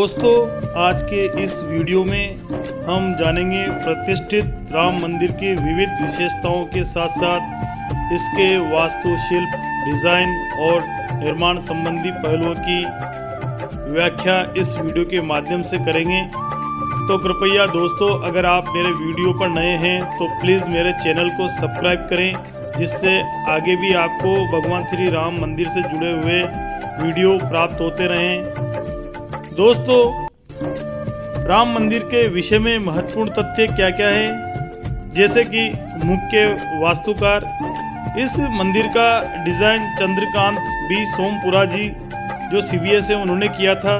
दोस्तों, आज के इस वीडियो में हम जानेंगे प्रतिष्ठित राम मंदिर की विविध विशेषताओं के साथ साथ इसके वास्तुशिल्प, डिज़ाइन और निर्माण संबंधी पहलुओं की व्याख्या इस वीडियो के माध्यम से करेंगे। तो कृपया दोस्तों, अगर आप मेरे वीडियो पर नए हैं तो प्लीज़ मेरे चैनल को सब्सक्राइब करें, जिससे आगे भी आपको भगवान श्री राम मंदिर से जुड़े हुए वीडियो प्राप्त होते रहें। दोस्तों, राम मंदिर के विषय में महत्वपूर्ण तथ्य क्या क्या है, जैसे कि मुख्य वास्तुकार। इस मंदिर का डिज़ाइन चंद्रकांत बी सोमपुरा जी जो CBS है उन्होंने किया था।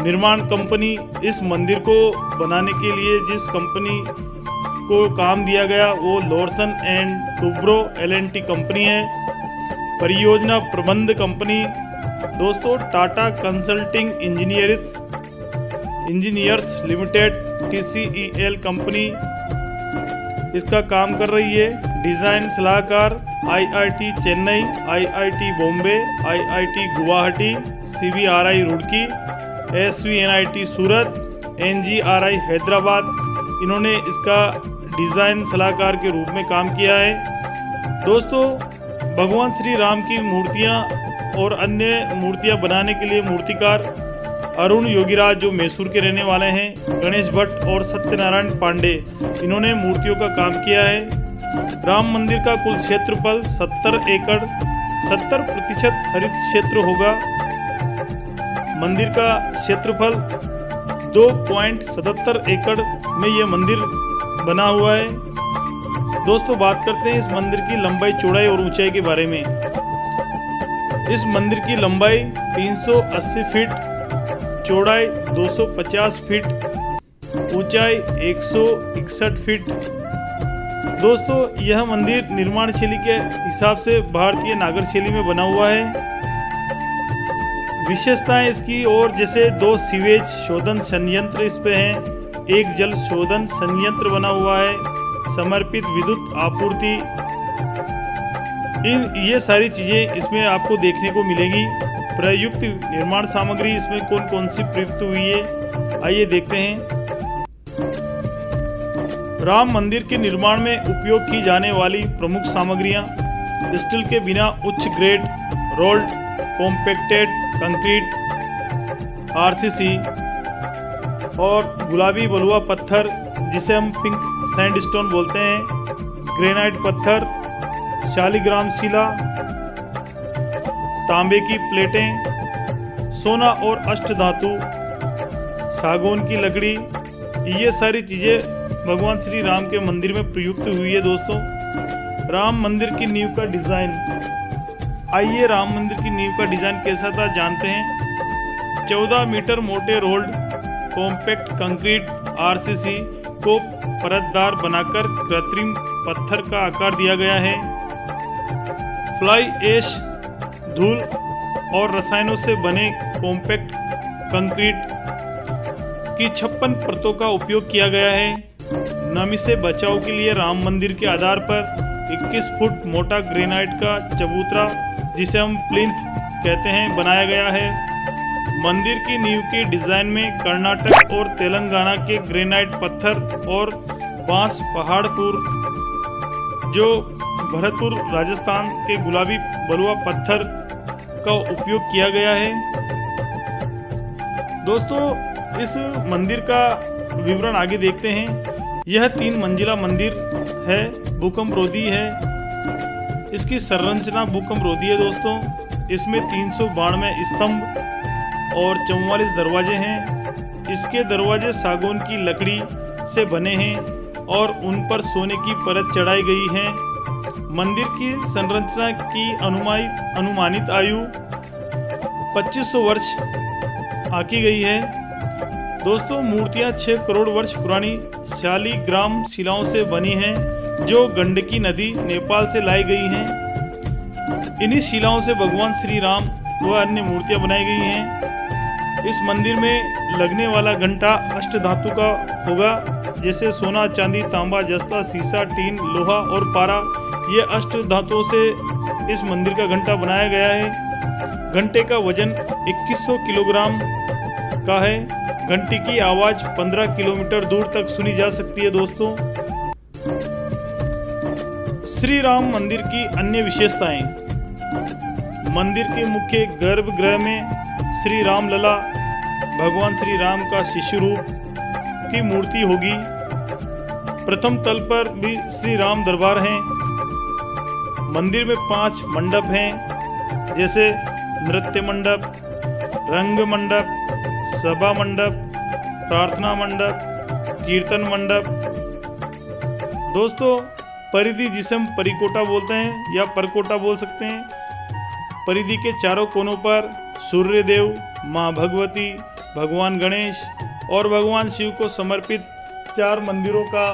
निर्माण कंपनी, इस मंदिर को बनाने के लिए जिस कंपनी को काम दिया गया वो Larsen and Toubro LNT company है। परियोजना प्रबंध कंपनी दोस्तों Tata consulting engineers limited TCEL company इसका काम कर रही है। डिज़ाइन सलाहकार IIT Chennai, IIT Bombay, IIT Guwahati, CBRI Roorkee, SVNIT सूरत, NGRI हैदराबाद, इन्होंने इसका डिज़ाइन सलाहकार के रूप में काम किया है। दोस्तों, भगवान श्री राम की मूर्तियां और अन्य मूर्तियां बनाने के लिए मूर्तिकार अरुण योगीराज जो मैसूर के रहने वाले हैं, गणेश भट्ट और सत्यनारायण पांडे, इन्होंने मूर्तियों का काम किया है। राम मंदिर का कुल क्षेत्रफल 70 एकड़, 70% हरित क्षेत्र होगा। मंदिर का क्षेत्रफल 2.77 एकड़ में यह मंदिर बना हुआ है। दोस्तों, बात करते हैं इस मंदिर की लंबाई, चौड़ाई और ऊंचाई के बारे में। इस मंदिर की लंबाई 380 फीट, चौड़ाई 250 फीट, ऊंचाई 161 फीट। दोस्तों, यह मंदिर निर्माण शैली के हिसाब से भारतीय नागर शैली में बना हुआ है। विशेषताएं इसकी और जैसे 2 सीवेज शोधन संयंत्र इस पे हैं, 1 जल शोधन संयंत्र बना हुआ है, समर्पित विद्युत आपूर्ति, ये सारी चीज़ें इसमें आपको देखने को मिलेगी। प्रयुक्त निर्माण सामग्री इसमें कौन कौन सी प्रयुक्त हुई है, आइए देखते हैं। राम मंदिर के निर्माण में उपयोग की जाने वाली प्रमुख सामग्रियां स्टील के बिना उच्च grade rolled compacted concrete RCC और गुलाबी बलुआ पत्थर जिसे हम पिंक सैंडस्टोन बोलते हैं, ग्रेनाइट पत्थर, शालिग्राम शिला, तांबे की प्लेटें, सोना और अष्टधातु, सागौन की लकड़ी, ये सारी चीज़ें भगवान श्री राम के मंदिर में प्रयुक्त हुई है। दोस्तों, राम मंदिर की नींव का डिज़ाइन, आइए राम मंदिर की नींव का डिज़ाइन कैसा था जानते हैं। 14 मीटर मोटे रोल्ड कॉम्पैक्ट कंक्रीट RCC को परतदार बनाकर कृत्रिम पत्थर का आकार दिया गया है। फ्लाई ऐश, धूल और रसायनों से बने कॉम्पैक्ट कंक्रीट की 56 परतों का उपयोग किया गया है। नमी से बचाव के लिए राम मंदिर के आधार पर 21 फुट मोटा ग्रेनाइट का चबूतरा, जिसे हम प्लिंथ कहते हैं, बनाया गया है। मंदिर की नींव के डिज़ाइन में कर्नाटक और तेलंगाना के ग्रेनाइट पत्थर और बांस पहाड़पुर जो भरतपुर राजस्थान के गुलाबी बलुआ पत्थर का उपयोग किया गया है। दोस्तों, इस मंदिर का विवरण आगे देखते हैं। यह 3 मंजिला मंदिर है, भूकंप रोधी है। इसकी संरचना भूकंप रोधी है। दोस्तों, इसमें 392 स्तंभ और 44 दरवाजे हैं। इसके दरवाजे सागौन की लकड़ी से बने हैं और उन पर सोने की परत चढ़ाई गई है। मंदिर की संरचना की अनुमानित आयु 2500 वर्ष आंकी गई है। दोस्तों, मूर्तियां 6 करोड़ वर्ष पुरानी शालिग्राम शिलाओं से बनी हैं, जो गंडकी नदी नेपाल से लाई गई हैं। इन्हीं शिलाओं से भगवान श्री राम व अन्य मूर्तियां बनाई गई हैं। इस मंदिर में लगने वाला घंटा अष्टधातु का होगा, जैसे सोना, चांदी, तांबा, जस्ता, सीसा, टीन, लोहा और पारा। ये अष्ट धातुओं से इस मंदिर का घंटा बनाया गया है। घंटे का वजन 2100 किलोग्राम का है। घंटी की आवाज 15 किलोमीटर दूर तक सुनी जा सकती है दोस्तों। श्री राम मंदिर की अन्य विशेषताएं। मंदिर के मुख्य गर्भगृह में श्री राम लला भगवान श्री राम का शिशु रूप की मूर्ति होगी। प्रथम तल पर भी श्री राम दरबार हैं। मंदिर में 5 मंडप हैं, जैसे नृत्य मंडप, रंग मंडप, सभा मंडप, प्रार्थना मंडप, कीर्तन मंडप। दोस्तों, परिधि जिसे हम परिकोटा बोलते हैं या परकोटा बोल सकते हैं, परिधि के चारों कोनों पर सूर्यदेव, माँ भगवती, भगवान गणेश और भगवान शिव को समर्पित 4 मंदिरों का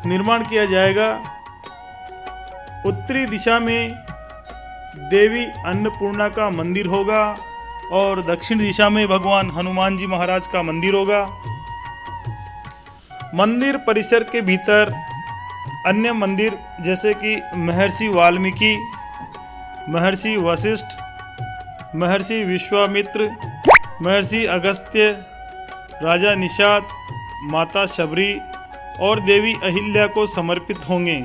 निर्माण किया जाएगा। उत्तरी दिशा में देवी अन्नपूर्णा का मंदिर होगा और दक्षिण दिशा में भगवान हनुमान जी महाराज का मंदिर होगा। मंदिर परिसर के भीतर अन्य मंदिर जैसे कि महर्षि वाल्मीकि, महर्षि वशिष्ठ, महर्षि विश्वामित्र, महर्षि अगस्त्य, राजा निषाद, माता शबरी और देवी अहिल्या को समर्पित होंगे।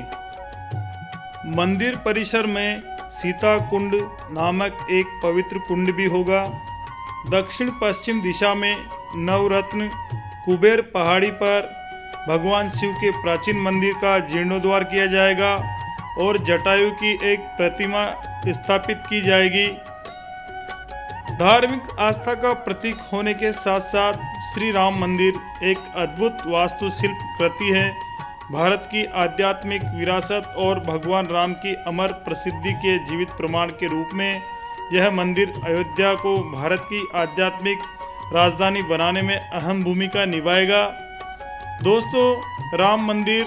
मंदिर परिसर में सीता कुंड नामक एक पवित्र कुंड भी होगा। दक्षिण पश्चिम दिशा में नवरत्न कुबेर पहाड़ी पर भगवान शिव के प्राचीन मंदिर का जीर्णोद्धार किया जाएगा और जटायु की एक प्रतिमा स्थापित की जाएगी। धार्मिक आस्था का प्रतीक होने के साथ साथ श्री राम मंदिर एक अद्भुत वास्तुशिल्प कृति है। भारत की आध्यात्मिक विरासत और भगवान राम की अमर प्रसिद्धि के जीवित प्रमाण के रूप में यह मंदिर अयोध्या को भारत की आध्यात्मिक राजधानी बनाने में अहम भूमिका निभाएगा। दोस्तों, राम मंदिर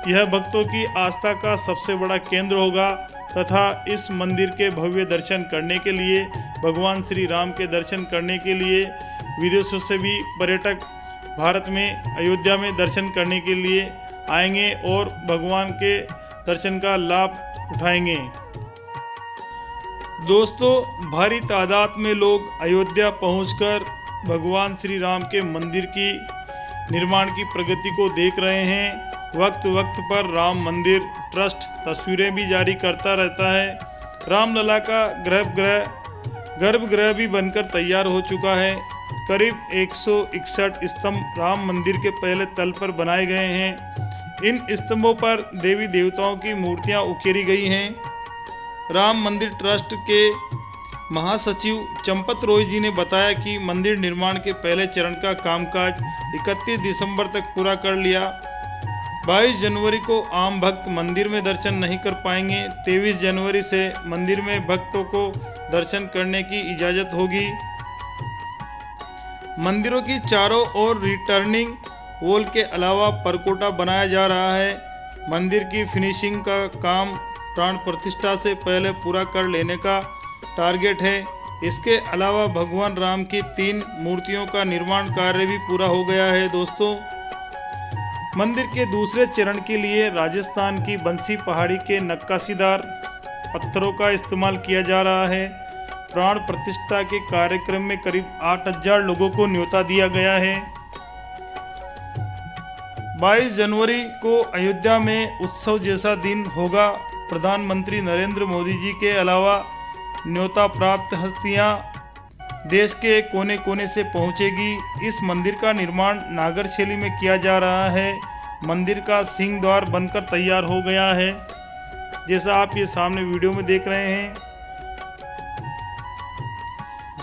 यह भक्तों की आस्था का सबसे बड़ा केंद्र होगा तथा इस मंदिर के भव्य दर्शन करने के लिए, भगवान श्री राम के दर्शन करने के लिए विदेशों से भी पर्यटक भारत में अयोध्या में दर्शन करने के लिए आएंगे और भगवान के दर्शन का लाभ उठाएंगे। दोस्तों, भारी तादाद में लोग अयोध्या पहुंचकर भगवान श्री राम के मंदिर की निर्माण की प्रगति को देख रहे हैं। वक्त वक्त पर राम मंदिर ट्रस्ट तस्वीरें भी जारी करता रहता है। रामलला का गर्भगृह भी बनकर तैयार हो चुका है। करीब 161 स्तंभ राम मंदिर के पहले तल पर बनाए गए हैं। इन स्तंभों पर देवी देवताओं की मूर्तियां उकेरी गई हैं। राम मंदिर ट्रस्ट के महासचिव चंपत रॉय जी ने बताया कि मंदिर निर्माण के पहले चरण का कामकाज 31 दिसंबर तक पूरा कर लिया। 22 जनवरी को आम भक्त मंदिर में दर्शन नहीं कर पाएंगे। 23 जनवरी से मंदिर में भक्तों को दर्शन करने की इजाज़त होगी। मंदिरों की चारों ओर रिटर्निंग वॉल के अलावा परकोटा बनाया जा रहा है। मंदिर की फिनिशिंग का काम प्राण प्रतिष्ठा से पहले पूरा कर लेने का टारगेट है। इसके अलावा भगवान राम की 3 मूर्तियों का निर्माण कार्य भी पूरा हो गया है। दोस्तों, मंदिर के दूसरे चरण के लिए राजस्थान की बंसी पहाड़ी के नक्काशीदार पत्थरों का इस्तेमाल किया जा रहा है। प्राण प्रतिष्ठा के कार्यक्रम में करीब 8000 लोगों को न्योता दिया गया है। 22 जनवरी को अयोध्या में उत्सव जैसा दिन होगा। प्रधानमंत्री नरेंद्र मोदी जी के अलावा न्योता प्राप्त हस्तियां देश के कोने कोने से पहुंचेगी। इस मंदिर का निर्माण नागर शैली में किया जा रहा है। मंदिर का सिंह द्वार बनकर तैयार हो गया है, जैसा आप ये सामने वीडियो में देख रहे हैं।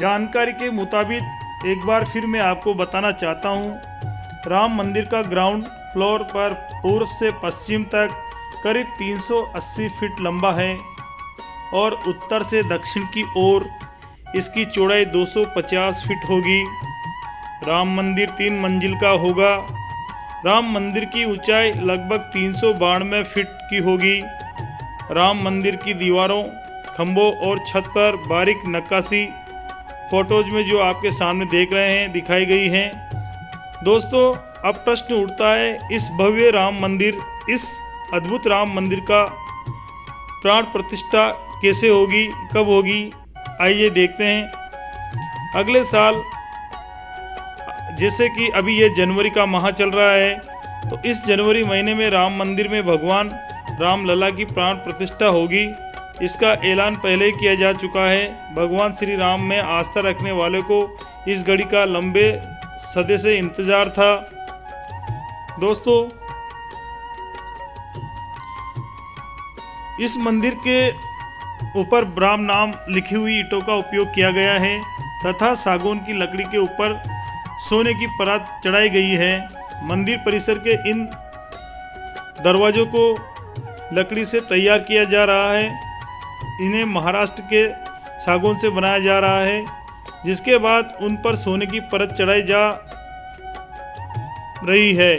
जानकारी के मुताबिक एक बार फिर मैं आपको बताना चाहता हूँ, राम मंदिर का ग्राउंड फ्लोर पर पूर्व से पश्चिम तक करीब 380 फीट लंबा है और उत्तर से दक्षिण की ओर इसकी चौड़ाई 250 फीट होगी। राम मंदिर 3 मंजिल का होगा। राम मंदिर की ऊंचाई लगभग 392 फीट की होगी। राम मंदिर की दीवारों, खंभों और छत पर बारीक नक्काशी फोटोज में जो आपके सामने देख रहे हैं दिखाई गई हैं। दोस्तों, अब प्रश्न उठता है, इस भव्य राम मंदिर, इस अद्भुत राम मंदिर का प्राण प्रतिष्ठा कैसे होगी, कब होगी? आइए देखते हैं। अगले साल जैसे कि अभी ये जनवरी का माह चल रहा है, तो इस जनवरी महीने में राम मंदिर में भगवान राम लला की प्राण प्रतिष्ठा होगी। इसका ऐलान पहले ही किया जा चुका है। भगवान श्री राम में आस्था रखने वाले को इस घड़ी का लंबे सदी से इंतजार था। दोस्तों, इस मंदिर के ऊपर राम नाम लिखी हुई ईंटों का उपयोग किया गया है तथा सागौन की लकड़ी के ऊपर सोने की परत चढ़ाई गई है। मंदिर परिसर के इन दरवाजों को लकड़ी से तैयार किया जा रहा है। इन्हें महाराष्ट्र के सागौन से बनाया जा रहा है, जिसके बाद उन पर सोने की परत चढ़ाई जा रही है।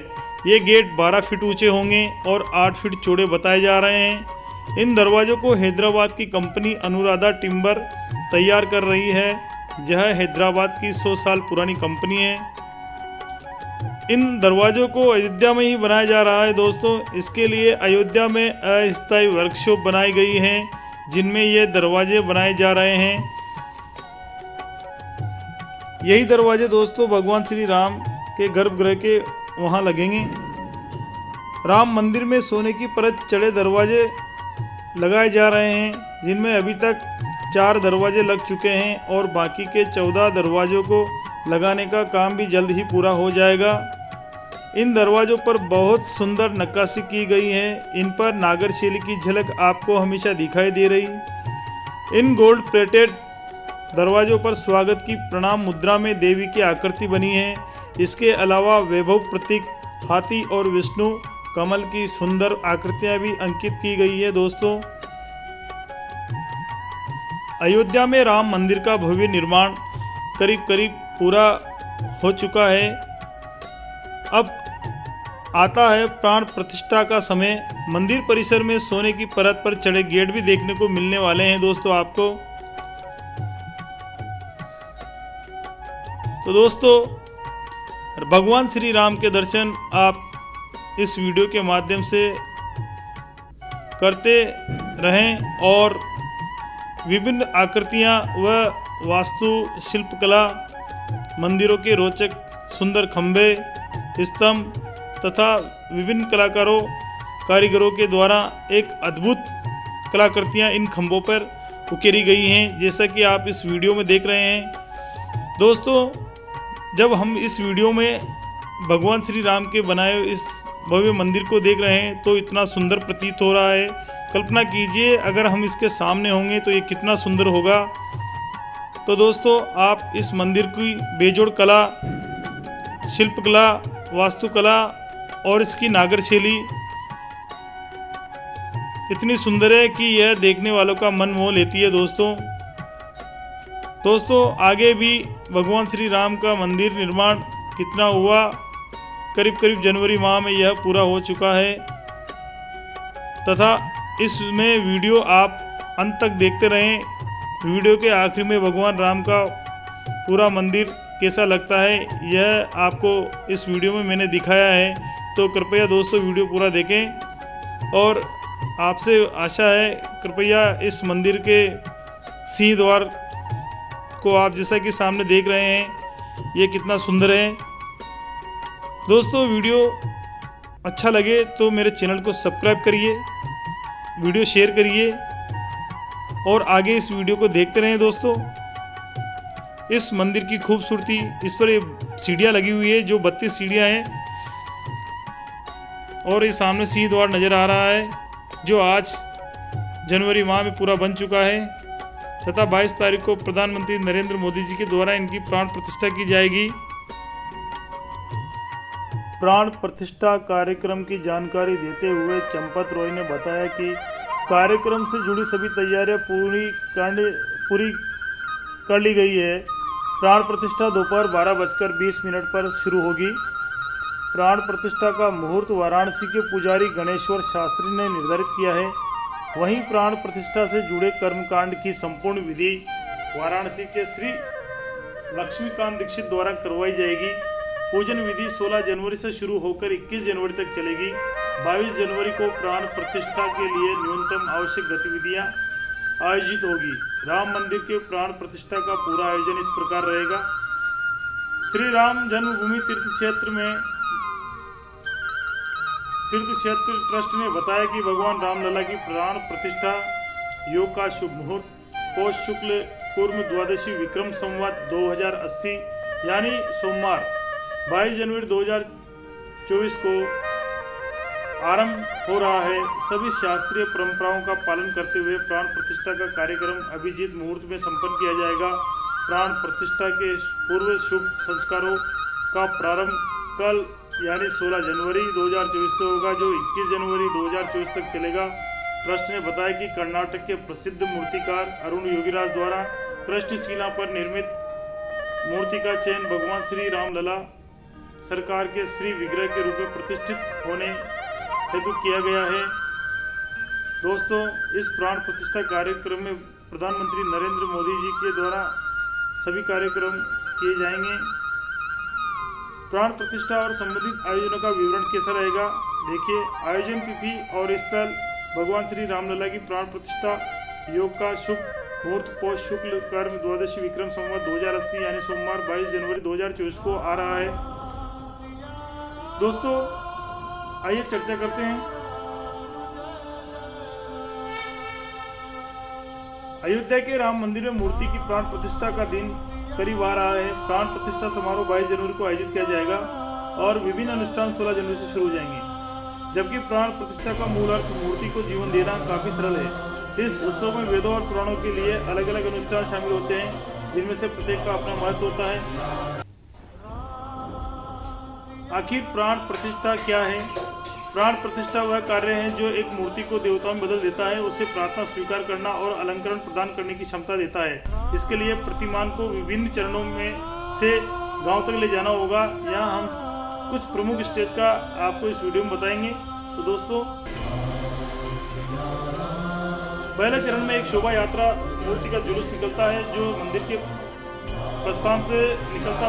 ये गेट 12 फीट ऊंचे होंगे और 8 फीट चौड़े बताए जा रहे हैं। इन दरवाज़ों को हैदराबाद की कंपनी अनुराधा टिम्बर तैयार कर रही है। यह हैदराबाद की 100 साल पुरानी कंपनी है। इन दरवाज़ों को अयोध्या में ही बनाया जा रहा है। दोस्तों, इसके लिए अयोध्या में अस्थायी वर्कशॉप बनाई गई है, जिनमें ये दरवाजे बनाए जा रहे हैं। यही दरवाजे दोस्तों भगवान श्री राम के गर्भगृह के वहाँ लगेंगे। राम मंदिर में सोने की परत चढ़े दरवाजे लगाए जा रहे हैं, जिनमें अभी तक 4 दरवाजे लग चुके हैं और बाकी के 14 दरवाजों को लगाने का काम भी जल्द ही पूरा हो जाएगा। इन दरवाज़ों पर बहुत सुंदर नक्काशी की गई है। इन पर नागर शैली की झलक आपको हमेशा दिखाई दे रही। इन गोल्ड प्लेटेड दरवाज़ों पर स्वागत की प्रणाम मुद्रा में देवी की आकृति बनी है। इसके अलावा वैभव प्रतीक हाथी और विष्णु कमल की सुंदर आकृतियां भी अंकित की गई है। दोस्तों, अयोध्या में राम मंदिर का भव्य निर्माण करीब करीब पूरा हो चुका है। अब आता है प्राण प्रतिष्ठा का समय। मंदिर परिसर में सोने की परत पर चढ़े गेट भी देखने को मिलने वाले हैं दोस्तों आपको। तो दोस्तों, भगवान श्री राम के दर्शन आप इस वीडियो के माध्यम से करते रहें और विभिन्न आकृतियां व वास्तु शिल्पकला, मंदिरों के रोचक सुंदर खंभे, स्तंभ तथा विभिन्न कारीगरों के द्वारा एक अद्भुत कलाकृतियां इन खंभों पर उकेरी गई हैं, जैसा कि आप इस वीडियो में देख रहे हैं। दोस्तों, जब हम इस वीडियो में भगवान श्री राम के बनाए इस भव्य मंदिर को देख रहे हैं तो इतना सुंदर प्रतीत हो रहा है। कल्पना कीजिए अगर हम इसके सामने होंगे तो ये कितना सुंदर होगा। तो दोस्तों, आप इस मंदिर की बेजोड़ कला, शिल्पकला, वास्तुकला और इसकी नागर शैली इतनी सुंदर है कि यह देखने वालों का मन मोह लेती है। दोस्तों, आगे भी भगवान श्री राम का मंदिर निर्माण कितना हुआ, करीब करीब जनवरी माह में यह पूरा हो चुका है तथा इसमें वीडियो आप अंत तक देखते रहें। वीडियो के आखिर में भगवान राम का पूरा मंदिर कैसा लगता है यह आपको इस वीडियो में मैंने दिखाया है। तो कृपया दोस्तों वीडियो पूरा देखें और आपसे आशा है कृपया इस मंदिर के सिंह द्वार को आप जैसा कि सामने देख रहे हैं ये कितना सुंदर है। दोस्तों, वीडियो अच्छा लगे तो मेरे चैनल को सब्सक्राइब करिए, वीडियो शेयर करिए और आगे इस वीडियो को देखते रहें। दोस्तों, इस मंदिर की खूबसूरती, इस पर ये सीढ़ियाँ लगी हुई है जो 32 सीढ़ियाँ हैं और ये सामने सिंह द्वार नज़र आ रहा है जो आज जनवरी माह में पूरा बन चुका है तथा 22 तारीख को प्रधानमंत्री नरेंद्र मोदी जी के द्वारा इनकी प्राण प्रतिष्ठा की जाएगी। प्राण प्रतिष्ठा कार्यक्रम की जानकारी देते हुए चंपत रॉय ने बताया कि कार्यक्रम से जुड़ी सभी तैयारियां पूरी कर ली गई है। प्राण प्रतिष्ठा दोपहर 12:20 पर शुरू होगी। प्राण प्रतिष्ठा का मुहूर्त वाराणसी के पुजारी गणेश्वर शास्त्री ने निर्धारित किया है। वहीं प्राण प्रतिष्ठा से जुड़े कर्मकांड की संपूर्ण विधि वाराणसी के श्री लक्ष्मीकांत दीक्षित द्वारा करवाई जाएगी। पूजन विधि 16 जनवरी से शुरू होकर 21 जनवरी तक चलेगी। 22 जनवरी को प्राण प्रतिष्ठा के लिए न्यूनतम आवश्यक गतिविधियां आयोजित होगी। राम मंदिर के प्राण प्रतिष्ठा का पूरा आयोजन इस प्रकार रहेगा। श्री राम जन्मभूमि तीर्थ क्षेत्र ट्रस्ट ने बताया कि भगवान रामलला की प्राण प्रतिष्ठा योग का शुभ मुहूर्त पौष शुक्ल पूर्व द्वादशी विक्रम संवत 2080 यानी सोमवार 22 जनवरी 2024 को आरंभ हो रहा है। सभी शास्त्रीय परंपराओं का पालन करते हुए प्राण प्रतिष्ठा का कार्यक्रम अभिजीत मुहूर्त में संपन्न किया जाएगा। प्राण प्रतिष्ठा के पूर्व शुभ संस्कारों का प्रारंभ कल यानी 16 जनवरी 2024 से होगा, जो 21 जनवरी 2024 तक चलेगा। ट्रस्ट ने बताया कि कर्नाटक के प्रसिद्ध मूर्तिकार अरुण योगीराज द्वारा कृष्णशिला पर निर्मित मूर्ति का चयन भगवान श्री रामलला सरकार के श्री विग्रह के रूप में प्रतिष्ठित होने हेतु किया गया है। दोस्तों, इस प्राण प्रतिष्ठा कार्यक्रम में प्रधानमंत्री नरेंद्र मोदी जी के द्वारा सभी कार्यक्रम किए जाएंगे। प्राण प्रतिष्ठा और संबंधित आयोजनों का विवरण कैसा रहेगा, देखिए। आयोजन तिथि और स्थल भगवान श्री रामलला की प्राण प्रतिष्ठा योग का शुभ मुहूर्त पौष शुक्ल कर्म द्वादशी विक्रम संवत 2080 यानी सोमवार 22 जनवरी 2024 को आ रहा है। दोस्तों, आइए चर्चा करते हैं। अयोध्या के राम मंदिर में मूर्ति की प्राण प्रतिष्ठा का दिन करीब आ रहा है। प्राण प्रतिष्ठा समारोह 22 जनवरी को आयोजित किया जाएगा और विभिन्न अनुष्ठान 16 जनवरी से शुरू हो जाएंगे। जबकि प्राण प्रतिष्ठा का मूल अर्थ मूर्ति को जीवन देना काफी सरल है। इस उत्सव में वेदों और पुराणों के लिए अलग अलग अनुष्ठान शामिल होते हैं, जिनमें से प्रत्येक का अपना महत्व होता है। आखिर प्राण प्रतिष्ठा क्या है? प्राण प्रतिष्ठा वह कार्य है जो एक मूर्ति को देवताओं में बदल देता है, उसे प्रार्थना स्वीकार करना और अलंकरण प्रदान करने की क्षमता देता है। इसके लिए प्रतिमान को विभिन्न चरणों में से गांव तक ले जाना होगा। यहाँ हम कुछ प्रमुख स्टेज का आपको इस वीडियो में बताएंगे। तो दोस्तों, पहले चरण में एक शोभा यात्रा मूर्ति का जुलूस निकलता है, जो मंदिर के प्रस्थान से निकलता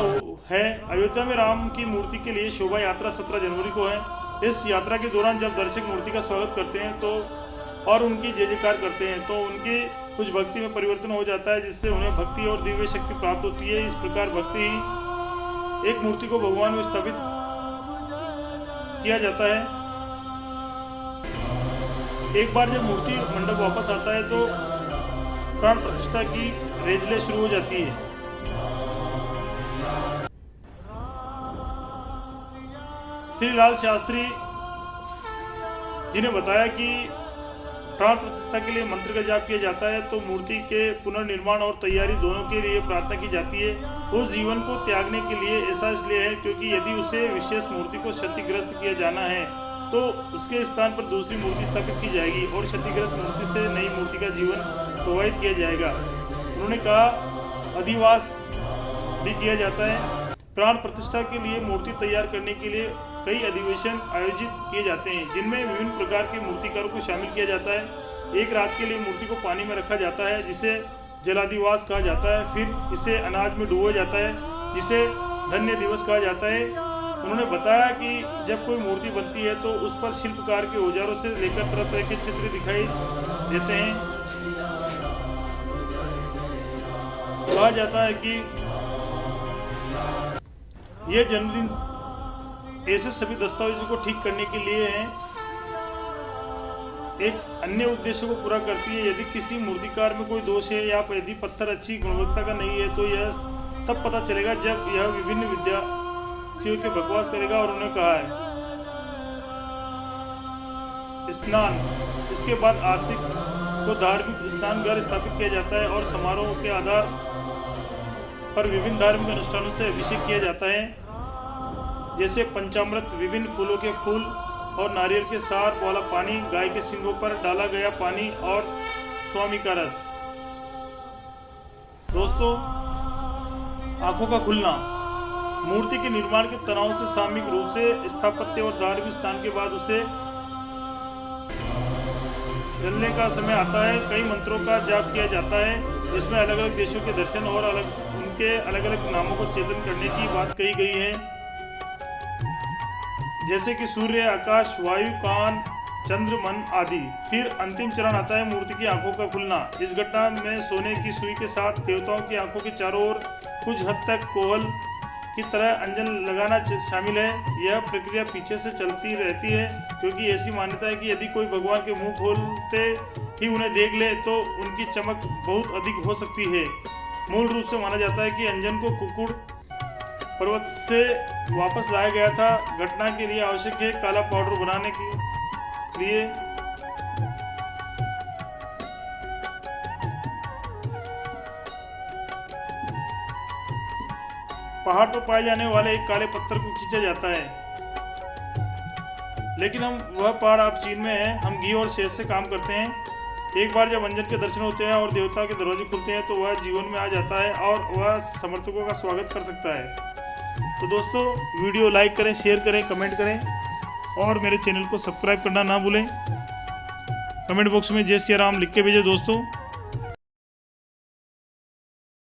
है। अयोध्या में राम की मूर्ति के लिए शोभा यात्रा 17 जनवरी को है। इस यात्रा के दौरान जब दर्शक मूर्ति का स्वागत करते हैं तो और उनकी जय जयकार करते हैं, तो उनके कुछ भक्ति में परिवर्तन हो जाता है, जिससे उन्हें भक्ति और दिव्य शक्ति प्राप्त होती है। इस प्रकार भक्ति ही एक मूर्ति को भगवान में स्थापित किया जाता है। एक बार जब मूर्ति मंडप वापस आता है तो प्राण प्रतिष्ठा की रेजले शुरू हो जाती है। श्री लाल शास्त्री जी ने बताया कि प्राण प्रतिष्ठा के लिए मंत्र का जाप किया जाता है, तो मूर्ति के पुनर्निर्माण और तैयारी दोनों के लिए प्रार्थना की जाती है। उस जीवन को त्यागने के लिए ऐसा इसलिए है क्योंकि यदि उसे विशेष मूर्ति को क्षतिग्रस्त किया जाना है तो उसके स्थान पर दूसरी मूर्ति स्थापित की जाएगी और क्षतिग्रस्त मूर्ति से नई मूर्ति का जीवन प्रवाहित किया जाएगा। उन्होंने कहा, अधिवास भी किया जाता है। प्राण प्रतिष्ठा के लिए मूर्ति तैयार करने के लिए कई अधिवेशन आयोजित किए जाते हैं, जिनमें विभिन्न प्रकार के मूर्तिकारों को शामिल किया जाता है। एक रात के लिए मूर्ति को पानी में रखा जाता है, जिसे जलाधिवास कहा जाता है। फिर इसे अनाज में डुबोया जाता है, जिसे धन्य दिवस कहा जाता है। उन्होंने बताया कि जब कोई मूर्ति बनती है तो उस पर शिल्पकार के औजारों से लेकर तरह तरह के चित्र दिखाई देते हैं। कहा जाता है कि यह जन्मदिन ऐसे सभी दस्तावेजों को ठीक करने के लिए है, एक अन्य उद्देश्य को पूरा करती है। यदि किसी मूर्तिकार में कोई दोष है या यदि पत्थर अच्छी गुणवत्ता का नहीं है तो यह तब पता चलेगा जब यह विभिन्न विद्यार्थियों के बकवास करेगा। और उन्होंने कहा है स्नान, इसके बाद आस्तिक को धार्मिक स्नान घर स्थापित किया जाता है और समारोह के आधार पर विभिन्न धार्मिक अनुष्ठानों से अभिषेक किया जाता है, जैसे पंचामृत, विभिन्न फूलों के फूल और नारियल के सार वाला पानी, गाय के सींगों पर डाला गया पानी और स्वामी का रस। दोस्तों, आंखों का खुलना, मूर्ति के निर्माण के तनाव से सामूहिक रूप से स्थापत्य और धार्मिक स्नान के बाद उसे जलने का समय आता है। कई मंत्रों का जाप किया जाता है, जिसमें अलग अलग देशों के दर्शन और उनके अलग अलग नामों को चेतन करने की बात कही गई है, जैसे कि सूर्य, आकाश, वायु, कान, चंद्र, मन आदि। फिर अंतिम चरण आता है मूर्ति की आंखों का खुलना। इस घटना में सोने की सुई के साथ देवताओं की आंखों के चारों ओर कुछ हद तक कोहल की तरह अंजन लगाना शामिल है। यह प्रक्रिया पीछे से चलती रहती है क्योंकि ऐसी मान्यता है कि यदि कोई भगवान के मुंह खोलते ही उन्हें देख ले तो उनकी चमक बहुत अधिक हो सकती है। मूल रूप से माना जाता है कि अंजन को कुकुड़ पर्वत से वापस लाया गया था। घटना के लिए आवश्यक है काला पाउडर बनाने के लिए पहाड़ पर पाए जाने वाले एक काले पत्थर को खींचा जाता है। लेकिन हम वह पहाड़ अब चीन में है। हम घी और शहद से काम करते हैं। एक बार जब अंजन के दर्शन होते हैं और देवता के दरवाजे खुलते हैं तो वह जीवन में आ जाता है और वह समर्थकों का स्वागत कर सकता है। तो दोस्तों, वीडियो लाइक करें, शेयर करें, कमेंट करें और मेरे चैनल को सब्सक्राइब करना ना भूलें। कमेंट बॉक्स में जय श्री राम लिख के भेजें दोस्तों।